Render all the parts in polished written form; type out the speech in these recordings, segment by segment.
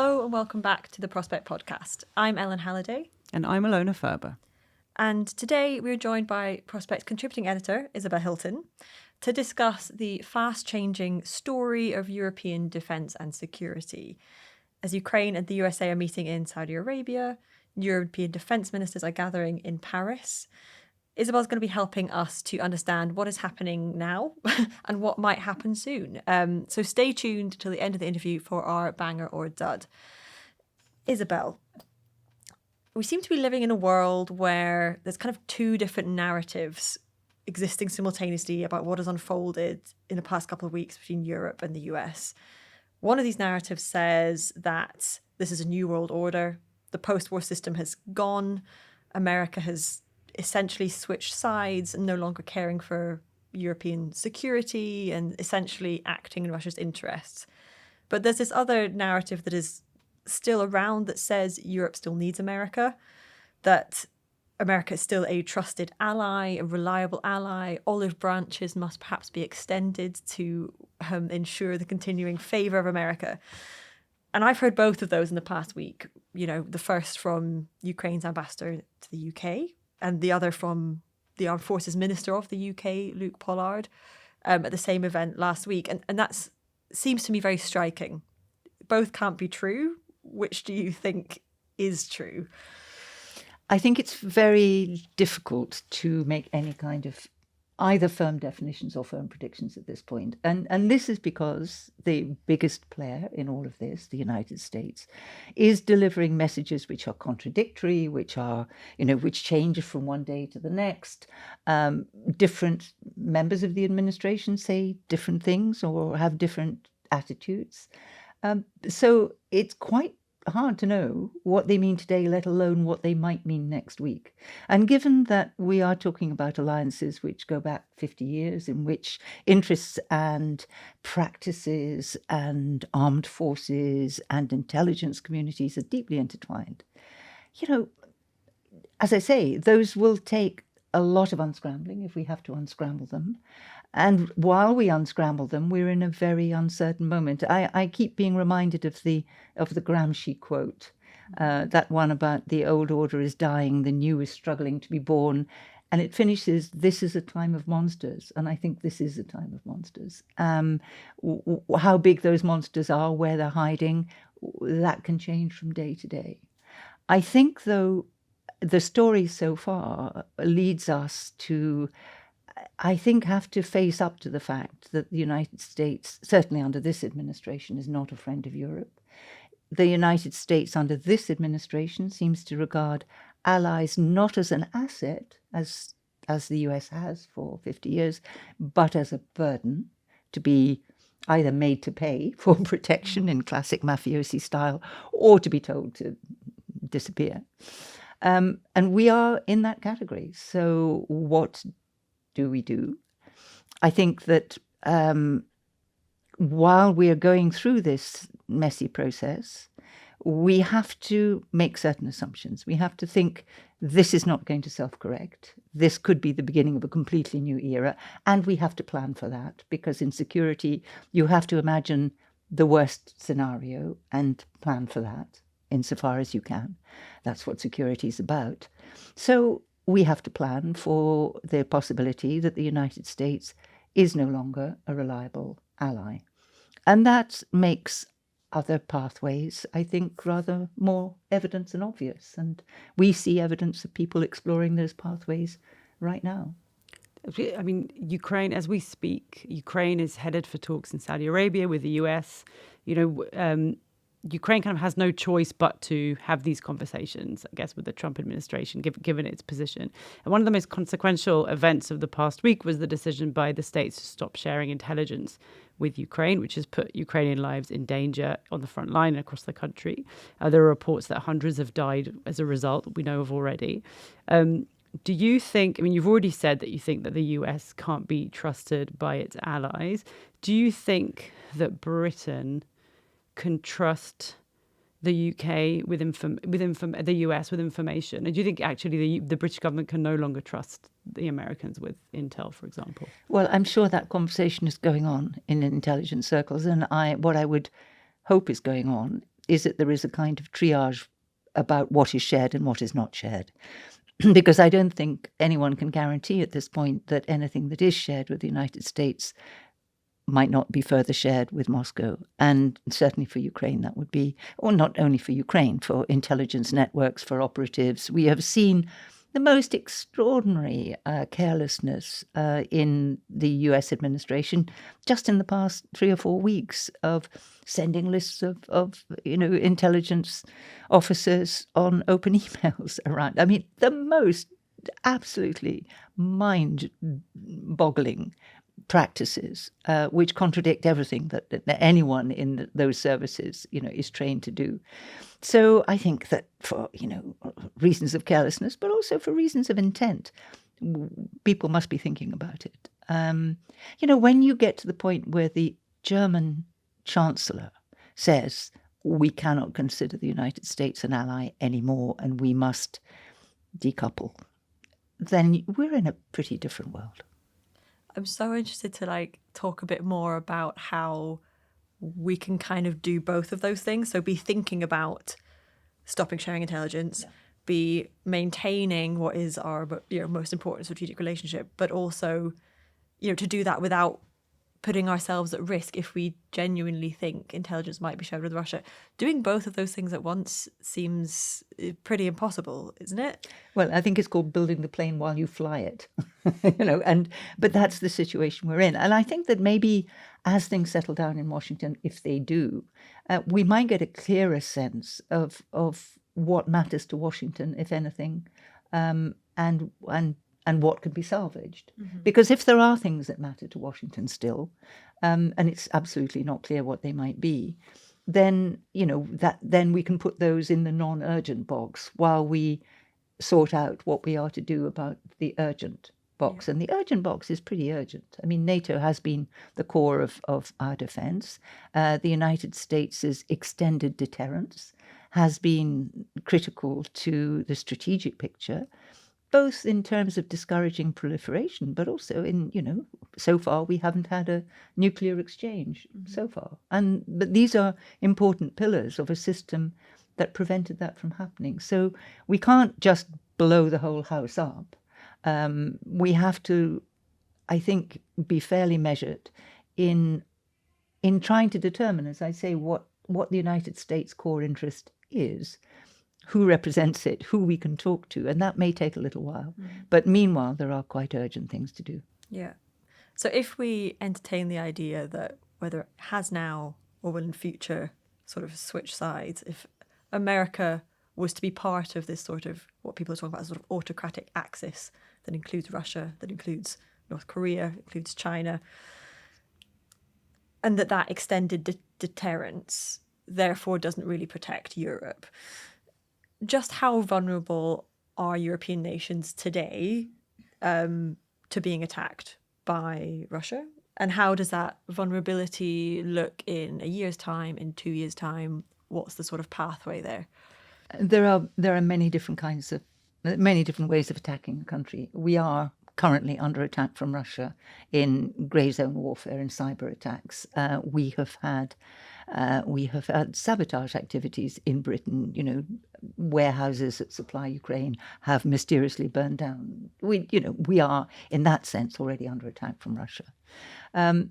Hello and welcome back to the Prospect Podcast. I'm Ellen Halliday. And I'm Alona Ferber. And today we're joined by Prospect contributing editor Isabel Hilton to discuss the fast-changing story of European defence and security. As Ukraine and the USA are meeting in Saudi Arabia, European defence ministers are gathering in Paris. Isabel's going to be helping us to understand what is happening now and what might happen soon. So stay tuned till the end of the interview for our banger or dud. Isabel, we seem to be living in a world where there's kind of two different narratives existing simultaneously about what has unfolded in the past couple of weeks between Europe and the US. One of these narratives says that this is a new world order. The post-war system has gone. America has essentially switched sides and no longer caring for European security and essentially acting in Russia's interests. But there's this other narrative that is still around that says Europe still needs America, that America is still a trusted ally, a reliable ally. Olive branches must perhaps be extended to ensure the continuing favour of America. And I've heard both of those in the past week. You know, the first from Ukraine's ambassador to the UK and the other from the Armed Forces Minister of the UK, Luke Pollard, at the same event last week. And that seems to me very striking. Both can't be true. Which do you think is true? I think it's very difficult to make any kind of either firm definitions or firm predictions at this point. And this is because the biggest player in all of this, the United States, is delivering messages which are contradictory, which are, which change from one day to the next. Different members of the administration say different things or have different attitudes. So it's quite hard to know what they mean today, let alone what they might mean next week. And given that we are talking about alliances which go back 50 years, in which interests and practices and armed forces and intelligence communities are deeply intertwined, as I say, those will take a lot of unscrambling if we have to unscramble them. And while we unscramble them, we're in a very uncertain moment. I keep being reminded of the Gramsci quote, that one about the old order is dying, the new is struggling to be born. And it finishes, this is a time of monsters. And I think this is a time of monsters. How big those monsters are, where they're hiding, that can change from day to day. I think, though, the story so far leads us to, I think, have to face up to the fact that the United States, certainly under this administration, is not a friend of Europe. The United States under this administration seems to regard allies not as an asset, as the US has for 50 years, but as a burden to be either made to pay for protection in classic mafiosi style or to be told to disappear. And we are in that category. So what do we do? I think that while we are going through this messy process, we have to make certain assumptions. We have to think this is not going to self-correct. This could be the beginning of a completely new era. And we have to plan for that, because in security, you have to imagine the worst scenario and plan for that insofar as you can. That's what security is about. So we have to plan for the possibility that the United States is no longer a reliable ally. And that makes other pathways, I think, rather more evident and obvious. And we see evidence of people exploring those pathways right now. I mean, Ukraine, as we speak, Ukraine is headed for talks in Saudi Arabia with the US. Ukraine kind of has no choice but to have these conversations, I guess, with the Trump administration, given its position. And one of the most consequential events of the past week was the decision by the states to stop sharing intelligence with Ukraine, which has put Ukrainian lives in danger on the front line and across the country. There are reports that hundreds have died as a result, we know of already. Do you think, I mean, you've already said that you think that the US can't be trusted by its allies. Do you think that Britain can trust the UK with the US with information? And do you think actually the British government can no longer trust the Americans with intel, for example? Well, I'm sure that conversation is going on in intelligence circles, and what I would hope is going on it there is a kind of triage about what is shared and what is not shared. Because I don't think anyone can guarantee at this point that anything that is shared with the United States might not be further shared with Moscow. And certainly for Ukraine, that would be, or not only for Ukraine, for intelligence networks, for operatives. We have seen the most extraordinary carelessness in the US administration just in the past 3 or 4 weeks of sending lists of intelligence officers on open emails around. I mean, the most absolutely mind-boggling practices, which contradict everything that anyone in those services, is trained to do. So I think that for, reasons of carelessness, but also for reasons of intent, people must be thinking about it. When you get to the point where the German Chancellor says we cannot consider the United States an ally anymore and we must decouple, then we're in a pretty different world. I'm so interested to talk a bit more about how we can kind of do both of those things. So be thinking about stopping sharing intelligence, be maintaining what is our most important strategic relationship, but also to do that without putting ourselves at risk if we genuinely think intelligence might be shared with Russia. Doing both of those things at once seems pretty impossible, isn't it? Well, I think it's called building the plane while you fly it, but that's the situation we're in. And I think that maybe as things settle down in Washington, if they do, we might get a clearer sense of what matters to Washington, if anything, and what could be salvaged. Mm-hmm. Because if there are things that matter to Washington still, and it's absolutely not clear what they might be, then then we can put those in the non-urgent box while we sort out what we are to do about the urgent box. Yeah. And the urgent box is pretty urgent. I mean, NATO has been the core of our defense. The United States' extended deterrence has been critical to the strategic picture, both in terms of discouraging proliferation, but also in, so far we haven't had a nuclear exchange so far. But these are important pillars of a system that prevented that from happening. So we can't just blow the whole house up. We have to, I think, be fairly measured in trying to determine, as I say, what the United States' core interest is, who represents it, who we can talk to, and that may take a little while. But meanwhile, there are quite urgent things to do. Yeah. So if we entertain the idea that whether it has now or will in future sort of switch sides, if America was to be part of this sort of what people are talking about as sort of autocratic axis that includes Russia, that includes North Korea, includes China, and that extended deterrence therefore doesn't really protect Europe, just how vulnerable are European nations today to being attacked by Russia? And how does that vulnerability look in a year's time, in 2 years' time? What's the sort of pathway there? There are many different ways of attacking a country. We are currently under attack from Russia in grey zone warfare and cyber attacks. We have had sabotage activities in Britain. Warehouses that supply Ukraine have mysteriously burned down. We are in that sense already under attack from Russia. Of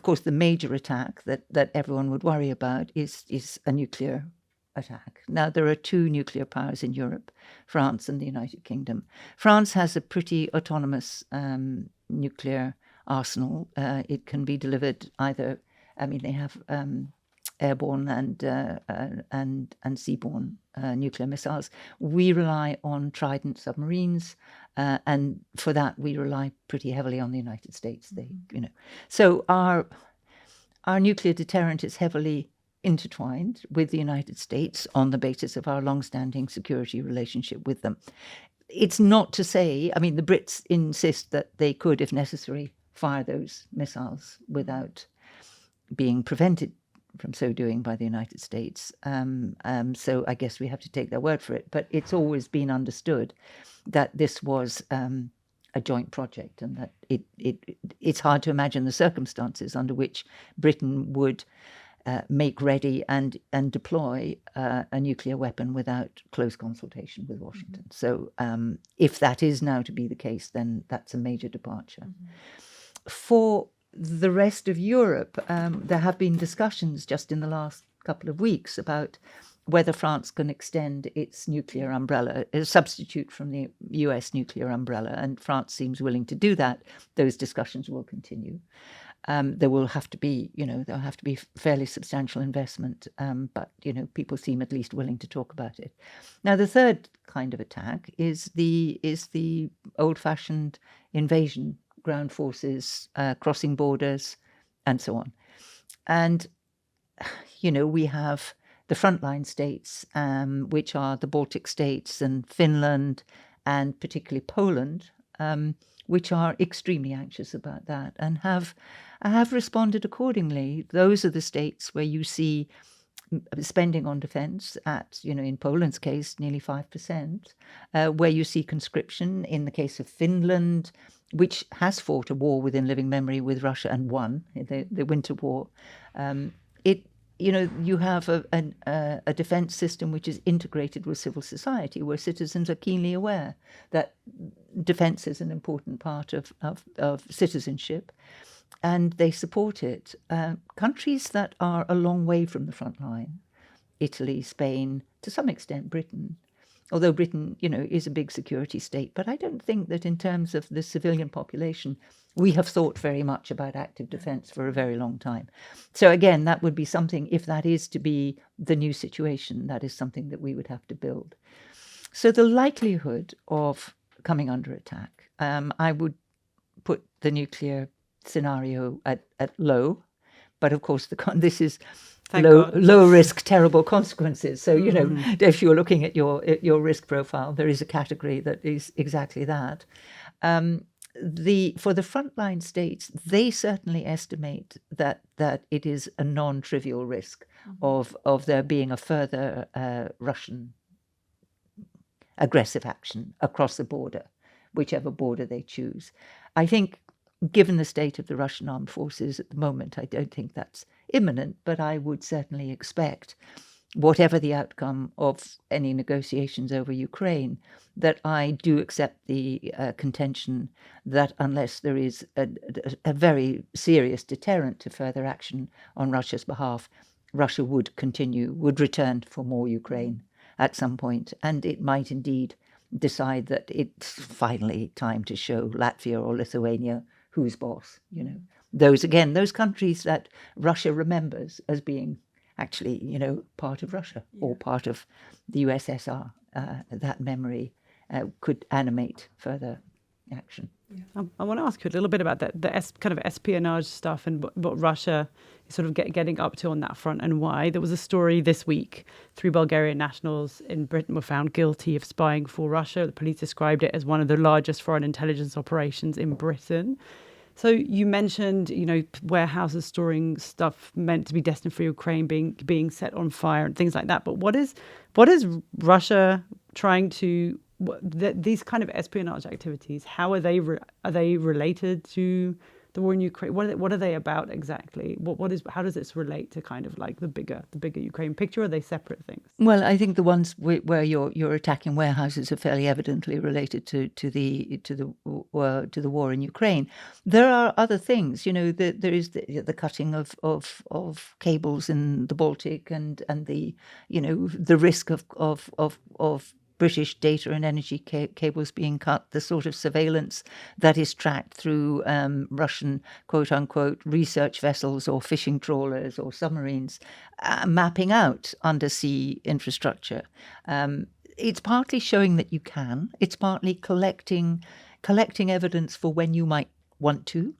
course, the major attack that everyone would worry about is a nuclear attack. Now, there are 2 nuclear powers in Europe, France and the United Kingdom. France has a pretty autonomous nuclear arsenal. It can be delivered either, they have airborne and seaborne nuclear missiles. We rely on Trident submarines, and for that we rely pretty heavily on the United States. So our nuclear deterrent is heavily intertwined with the United States on the basis of our long-standing security relationship with them. It's not to say, the Brits insist that they could, if necessary, fire those missiles without being prevented from so doing by the United States. So I guess we have to take their word for it. But it's always been understood that this was a joint project, and that it's hard to imagine the circumstances under which Britain would make ready and deploy a nuclear weapon without close consultation with Washington. So if that is now to be the case, then that's a major departure. For the rest of Europe, there have been discussions just in the last couple of weeks about whether France can extend its nuclear umbrella, a substitute from the US nuclear umbrella, and France seems willing to do that. Those discussions will continue. There will have to be, there'll have to be fairly substantial investment, but, people seem at least willing to talk about it. Now, the third kind of attack is the old-fashioned invasion, ground forces, crossing borders, and so on. And, we have the frontline states, which are the Baltic states and Finland, and particularly Poland, which are extremely anxious about that and have responded accordingly. Those are the states where you see spending on defence at, in Poland's case, nearly 5%, where you see conscription. In the case of Finland, which has fought a war within living memory with Russia and won the Winter War, you have a defence system which is integrated with civil society, where citizens are keenly aware that defence is an important part of citizenship, and they support it. Countries that are a long way from the front line, Italy, Spain, to some extent Britain, although Britain, is a big security state, but I don't think that in terms of the civilian population, we have thought very much about active defence for a very long time. So again, that would be something, if that is to be the new situation, that is something that we would have to build. So the likelihood of coming under attack, I would put the nuclear scenario at low, but of course this is low risk, terrible consequences. So if you're looking at your risk profile, there is a category that is exactly that. For the frontline states, they certainly estimate that it is a non-trivial risk of there being a further Russian aggressive action across the border, whichever border they choose. I think, given the state of the Russian armed forces at the moment, I don't think that's imminent, but I would certainly expect, whatever the outcome of any negotiations over Ukraine, that I do accept the contention that unless there is a very serious deterrent to further action on Russia's behalf, Russia would return for more Ukraine at some point, and it might indeed decide that it's finally time to show Latvia or Lithuania who's boss. Those countries that Russia remembers as being actually, part of Russia or part of the USSR. That memory could animate further action. Yeah. I want to ask you a little bit about the kind of espionage stuff and what Russia is sort of getting up to on that front, and why. There was a story this week. 3 Bulgarian nationals in Britain were found guilty of spying for Russia. The police described it as one of the largest foreign intelligence operations in Britain. So you mentioned, warehouses storing stuff meant to be destined for Ukraine being set on fire and things like that. But what is Russia trying to? These kind of espionage activities, how are they related to the war in Ukraine? What are they about exactly? How does this relate to kind of like the bigger Ukraine picture? Or are they separate things? Well, I think the ones where you're attacking warehouses are fairly evidently related to the war in Ukraine. There are other things, there is the cutting of cables in the Baltic and the risk of British data and energy cables being cut, the sort of surveillance that is tracked through Russian, quote-unquote, research vessels or fishing trawlers or submarines, mapping out undersea infrastructure. It's partly showing that you can. It's partly collecting evidence for when you might want to.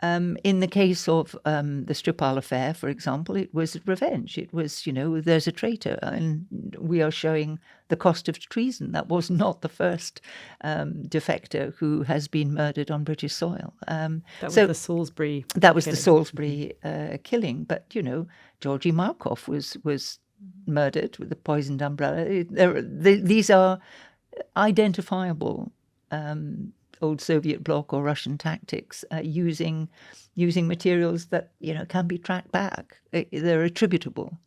In the case of the Skripal affair, for example, it was revenge. It was, there's a traitor, and we are showing the cost of treason. That was not the first defector who has been murdered on British soil. That was the Salisbury. That was the Salisbury killing. But Georgy Markov was murdered with a poisoned umbrella. These are identifiable old Soviet bloc or Russian tactics, using materials that can be tracked back. They're attributable.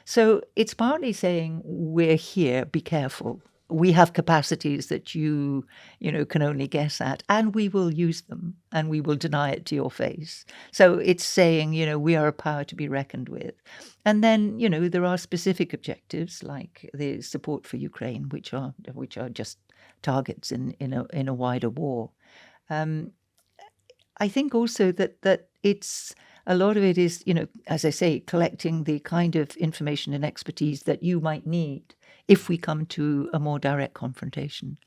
So it's partly saying we're here, be careful. We have capacities that you can only guess at, and we will use them, and we will deny it to your face. So it's saying, we are a power to be reckoned with. And then, there are specific objectives like the support for Ukraine, which are just targets in a wider war. I think also that it's a lot of it is, as I say, collecting the kind of information and expertise that you might need if we come to a more direct confrontation.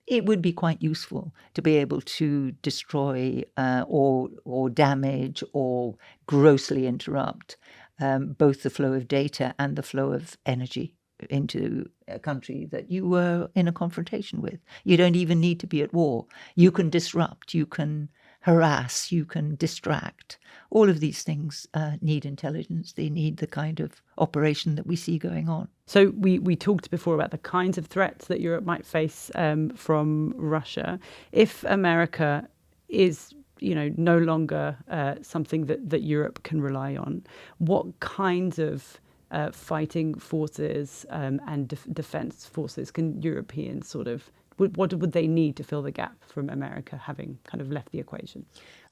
It would be quite useful to be able to destroy or damage or grossly interrupt both the flow of data and the flow of energy into a country that you were in a confrontation with. You don't even need to be at war. You can disrupt, you can harass, you can distract. All of these things need intelligence. They need the kind of operation that we see going on. So we talked before about the kinds of threats that Europe might face from Russia. If America is no longer something that Europe can rely on, what kinds of fighting forces and defense forces can Europeans what would they need to fill the gap from America having kind of left the equation?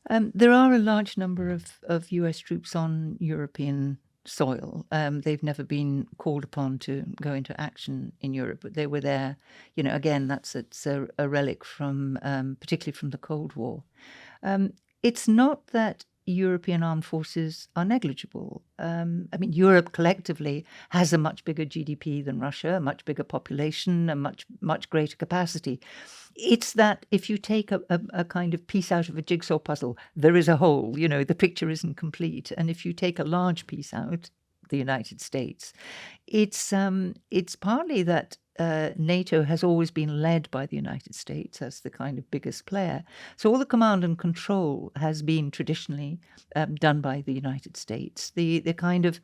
There are a large number of US troops on European soil. They've never been called upon to go into action in Europe, but they were there. Again, it's a relic from, particularly from the Cold War. It's not that European armed forces are negligible. Europe collectively has a much bigger GDP than Russia, a much bigger population, a much greater capacity. It's that if you take a kind of piece out of a jigsaw puzzle, there is a hole. The picture isn't complete. And if you take a large piece out, the United States, it's partly that NATO has always been led by the United States as the kind of biggest player. So all the command and control has been traditionally done by the United States. The kind of,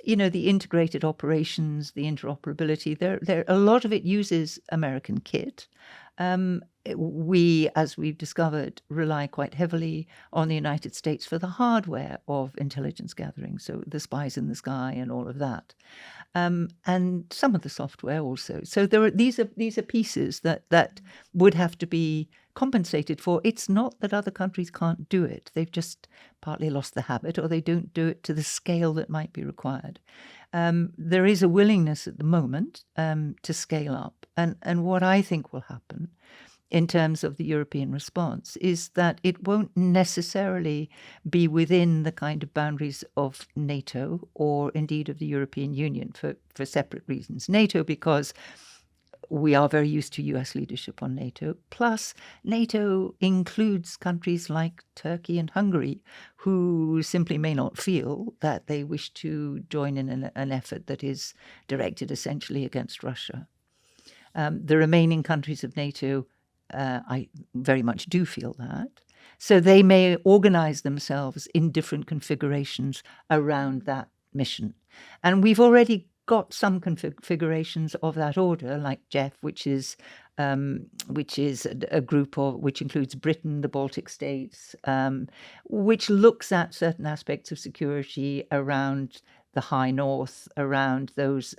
the integrated operations, the interoperability, there a lot of it uses American kit. We, as we've discovered, rely quite heavily on the United States for the hardware of intelligence gathering, so the spies in the sky and all of that, and some of the software also. So these are pieces that would have to be compensated for. It's not that other countries can't do it; they've just partly lost the habit, or they don't do it to the scale that might be required. There is a willingness at the moment to scale up, and what I think will happen in terms of the European response is that it won't necessarily be within the kind of boundaries of NATO or indeed of the European Union for separate reasons. NATO because we are very used to US leadership on NATO. Plus, NATO includes countries like Turkey and Hungary who simply may not feel that they wish to join in an effort that is directed essentially against Russia. The remaining countries of NATO, I very much do feel that. So they may organize themselves in different configurations around that mission. And we've already got some configurations of that order, like JEF, which is a group which includes Britain, the Baltic states, which looks at certain aspects of security around the high north, around those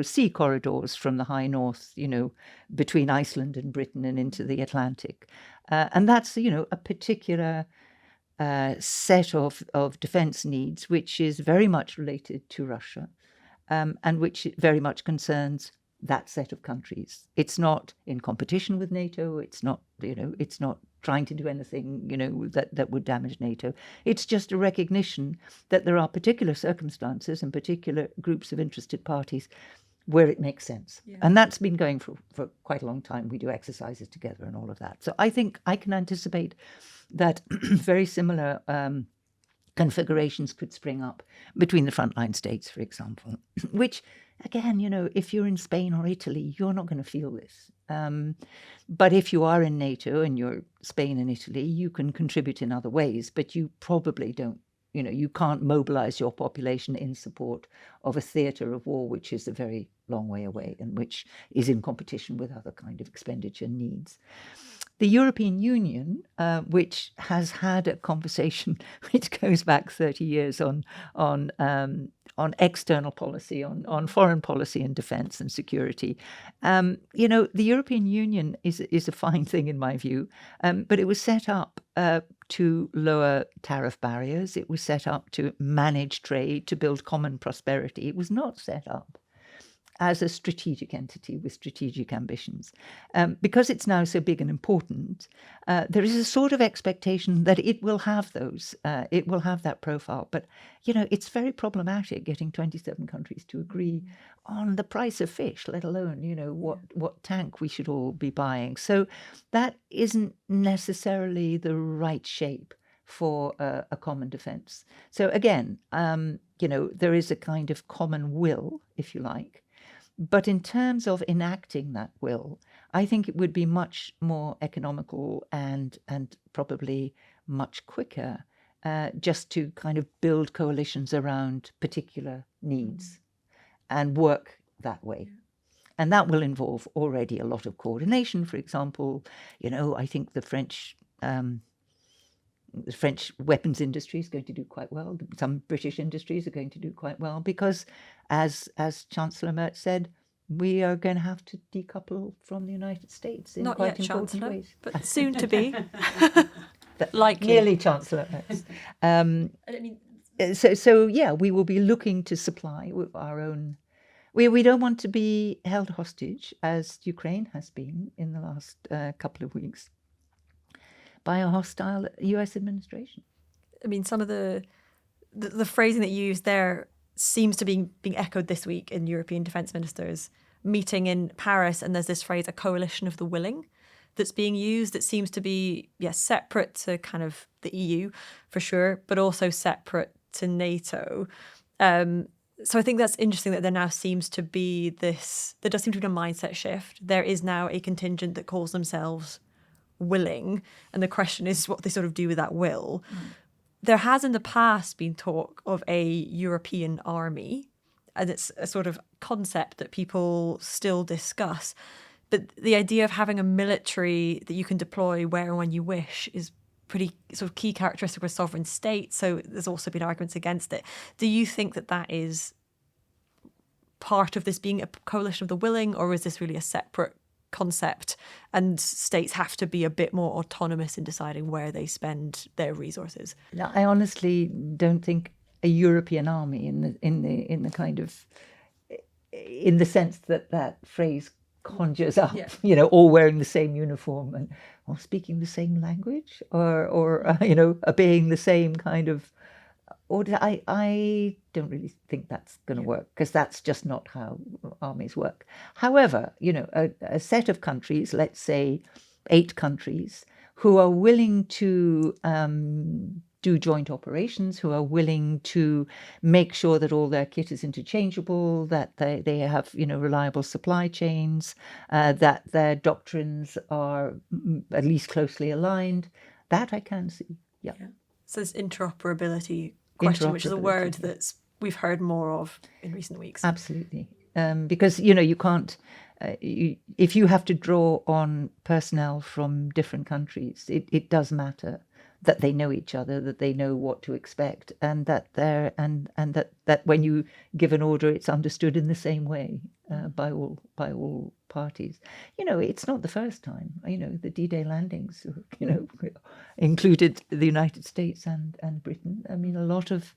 sea corridors from the high north, between Iceland and Britain and into the Atlantic. And that's, a particular set of defense needs, which is very much related to Russia. And which very much concerns that set of countries. It's not in competition with NATO. It's not, it's not trying to do anything, that would damage NATO. It's just a recognition that there are particular circumstances and particular groups of interested parties where it makes sense. Yeah. And that's been going for quite a long time. We do exercises together and all of that. So I think I can anticipate that very similar configurations could spring up between the frontline states, for example, which, again, if you're in Spain or Italy, you're not going to feel this. But if you are in NATO and you're Spain and Italy, you can contribute in other ways, but you probably don't, you can't mobilize your population in support of a theatre of war, which is a very long way away and which is in competition with other kind of expenditure needs. The European Union, which has had a conversation which goes back 30 years on external policy, on foreign policy and defence and security. The European Union is a fine thing in my view, but it was set up to lower tariff barriers. It was set up to manage trade, to build common prosperity. It was not set up as a strategic entity with strategic ambitions. Because it's now so big and important, there is a sort of expectation that it will have those, it will have that profile. But, it's very problematic getting 27 countries to agree on the price of fish, let alone, what tank we should all be buying. So that isn't necessarily the right shape for a common defence. So again, there is a kind of common will, if you like. But in terms of enacting that will, I think it would be much more economical and probably much quicker just to kind of build coalitions around particular needs and work that way. And that will involve already a lot of coordination. For example, I think the French weapons industry is going to do quite well. Some British industries are going to do quite well because, as Chancellor Merz said, we are going to have to decouple from the United States in Not quite yet, important Chancellor, ways. but soon to be. Likely. Nearly Chancellor Merz. We will be looking to supply with our own. We don't want to be held hostage, as Ukraine has been in the last couple of weeks, by a hostile US administration. I mean, some of the phrasing that you used there seems to be being echoed this week in European defence ministers meeting in Paris, and there's this phrase, a coalition of the willing, that's being used that seems to be, separate to kind of the EU for sure, but also separate to NATO. So I think that's interesting that there now seems to be there does seem to be a mindset shift. There is now a contingent that calls themselves willing, and the question is what they sort of do with that will. There has in the past been talk of a European army, and it's a sort of concept that people still discuss. But the idea of having a military that you can deploy where and when you wish is pretty sort of key characteristic of a sovereign state. So there's also been arguments against it. Do you think that is part of this being a coalition of the willing, or is this really a separate concept and states have to be a bit more autonomous in deciding where they spend their resources? Now, I honestly don't think a European army in the kind of in the sense that phrase conjures up, all wearing the same uniform and or speaking the same language or obeying the same kind of order. I don't really think that's going to work, because that's just not how armies work. However, a set of countries, let's say 8 countries, who are willing to do joint operations, who are willing to make sure that all their kit is interchangeable, that they have reliable supply chains, that their doctrines are at least closely aligned, that I can see. Yeah. So this interoperability question, which is a word that we've heard more of in recent weeks. Absolutely. Because, you can't, if you have to draw on personnel from different countries, it does matter that they know each other, that they know what to expect, and that that when you give an order, it's understood in the same way by all parties. It's not the first time. The D-Day landings, included the United States and Britain. I mean, a lot of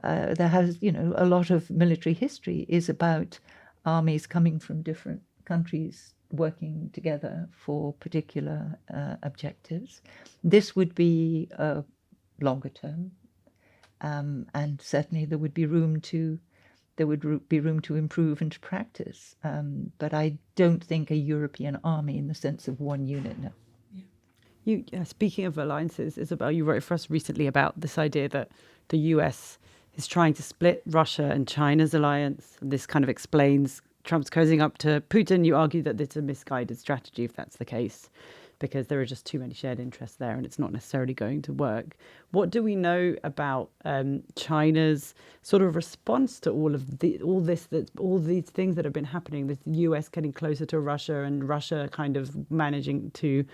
a lot of military history is about armies coming from different countries working together for particular objectives. This would be longer term, and certainly there would be room to improve and to practice. But I don't think a European army in the sense of one unit. No. You speaking of alliances, Isabel, you wrote for us recently about this idea that the US is trying to split Russia and China's alliance. And this kind of explains Trump's cozying up to Putin. You argue that it's a misguided strategy if that's the case, because there are just too many shared interests there and it's not necessarily going to work. What do we know about China's sort of response to all these things that have been happening, with the US getting closer to Russia and Russia kind of managing to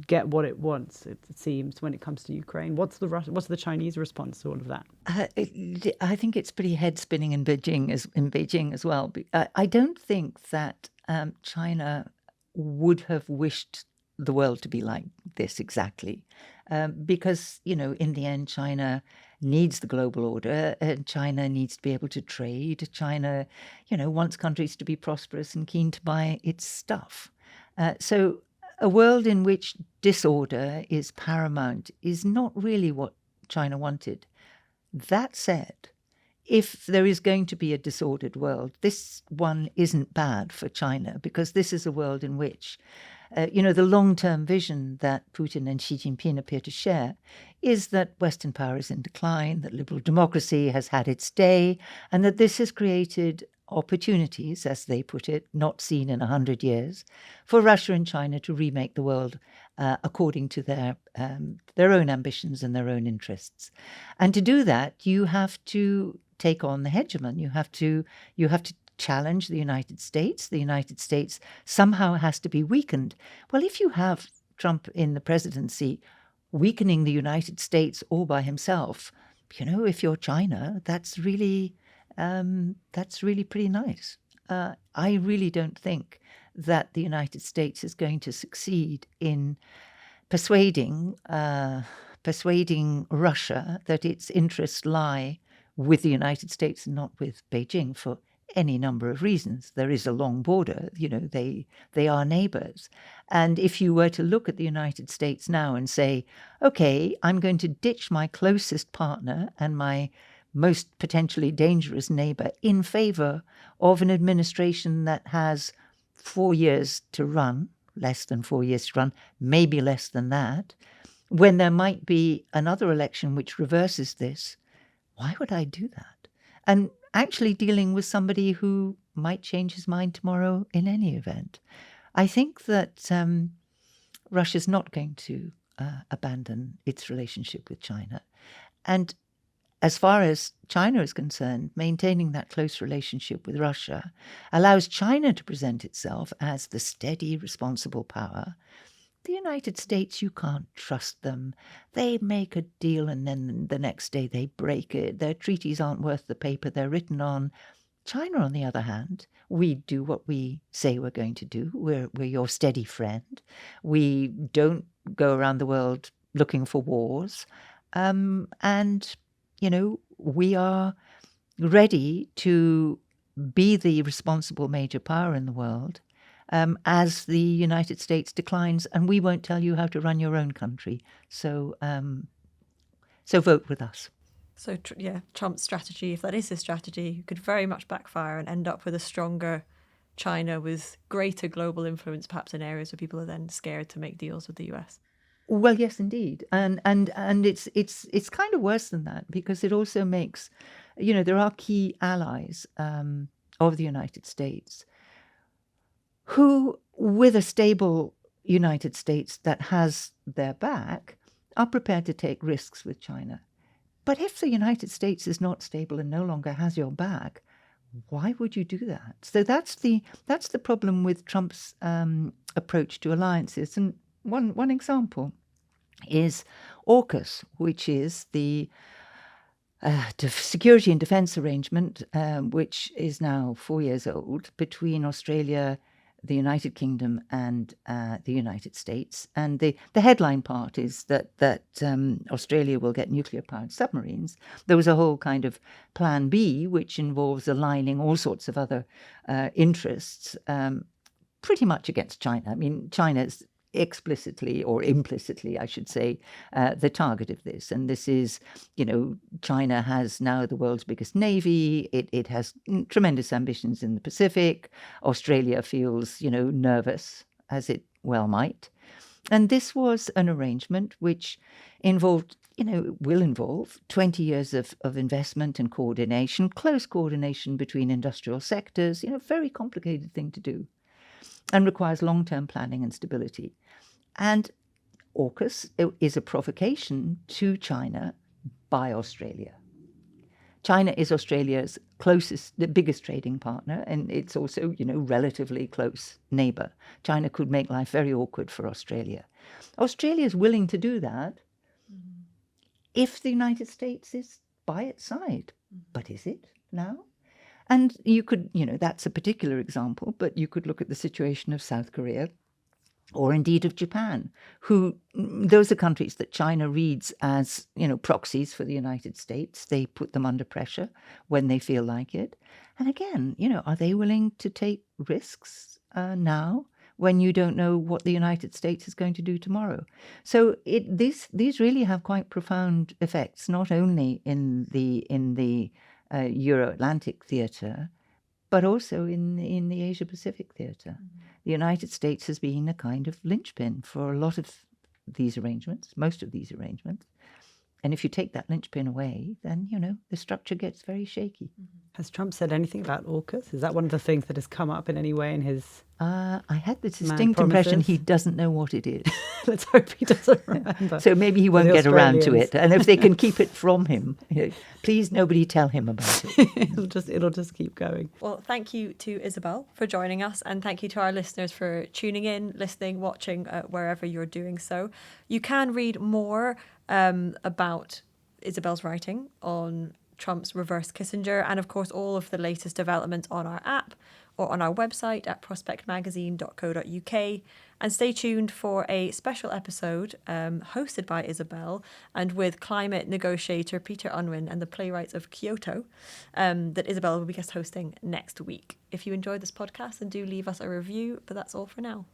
get what it wants, it seems, when it comes to Ukraine. What's the Chinese response to all of that? I think it's pretty head spinning in Beijing as well. I don't think that China would have wished the world to be like this exactly, because in the end, China needs the global order, and China needs to be able to trade. China, wants countries to be prosperous and keen to buy its stuff. So a world in which disorder is paramount is not really what China wanted. That said, if there is going to be a disordered world, this one isn't bad for China, because this is a world in which, the long-term vision that Putin and Xi Jinping appear to share is that Western power is in decline, that liberal democracy has had its day, and that this has created opportunities, as they put it, not seen in 100 years, for Russia and China to remake the world according to their own ambitions and their own interests. And to do that, you have to take on the hegemon. You have to challenge the United States. The United States somehow has to be weakened. Well, if you have Trump in the presidency weakening the United States all by himself, if you're China, that's really pretty nice. I really don't think that the United States is going to succeed in persuading Russia that its interests lie with the United States and not with Beijing, for any number of reasons. There is a long border, they are neighbors. And if you were to look at the United States now and say, okay, I'm going to ditch my closest partner and my most potentially dangerous neighbor in favor of an administration that has 4 years to run, less than 4 years to run, maybe less than that, when there might be another election which reverses this, why would I do that? And actually dealing with somebody who might change his mind tomorrow in any event. I think that Russia's not going to abandon its relationship with China. And as far as China is concerned, maintaining that close relationship with Russia allows China to present itself as the steady, responsible power. The United States, you can't trust them. They make a deal and then the next day they break it. Their treaties aren't worth the paper they're written on. China, on the other hand, we do what we say we're going to do. We're your steady friend. We don't go around the world looking for wars. And we are ready to be the responsible major power in the world as the United States declines, and we won't tell you how to run your own country. So vote with us. So, Trump's strategy, if that is his strategy, could very much backfire and end up with a stronger China with greater global influence, perhaps in areas where people are then scared to make deals with the US. Well, yes, indeed, and it's kind of worse than that, because it also makes, there are key allies of the United States who, with a stable United States that has their back, are prepared to take risks with China. But if the United States is not stable and no longer has your back, why would you do that? So that's the problem with Trump's approach to alliances. And one example is AUKUS, which is the security and defence arrangement, which is now 4 years old, between Australia, the United Kingdom and the United States. And the headline part is that Australia will get nuclear-powered submarines. There was a whole kind of plan B, which involves aligning all sorts of other interests, pretty much against China. I mean, China's explicitly or implicitly, I should say, the target of this. And this is, China has now the world's biggest navy. It has tremendous ambitions in the Pacific. Australia feels, nervous, as it well might. And this was an arrangement which involved, will involve 20 years of investment and coordination, close coordination between industrial sectors, very complicated thing to do, and requires long-term planning and stability. And AUKUS is a provocation to China by Australia. China is Australia's the biggest trading partner, and it's also, relatively close neighbour. China could make life very awkward for Australia. Australia is willing to do that if the United States is by its side. But is it now? And you could, that's a particular example, but you could look at the situation of South Korea or indeed of Japan, those are countries that China reads as, proxies for the United States. They put them under pressure when they feel like it. And again, are they willing to take risks now when you don't know what the United States is going to do tomorrow? So these really have quite profound effects, not only in the Euro-Atlantic theatre, but also in the Asia-Pacific theatre. The United States has been a kind of linchpin for a lot of these arrangements, most of these arrangements. And if you take that linchpin away, then, the structure gets very shaky. Has Trump said anything about AUKUS? Is that one of the things that has come up in any way in his I had the distinct impression he doesn't know what it is. Let's hope he doesn't remember. So maybe he won't get around to it. And if they can keep it from him, please nobody tell him about it. It'll just keep going. Well, thank you to Isabel for joining us, and thank you to our listeners for tuning in, listening, watching, wherever you're doing so. You can read more about Isabel's writing on Trump's reverse Kissinger, and of course all of the latest developments on our app or on our website at prospectmagazine.co.uk. And stay tuned for a special episode hosted by Isabel and with climate negotiator Peter Unwin and the playwrights of Kyoto that Isabel will be guest hosting next week. If you enjoyed this podcast, then do leave us a review, but that's all for now.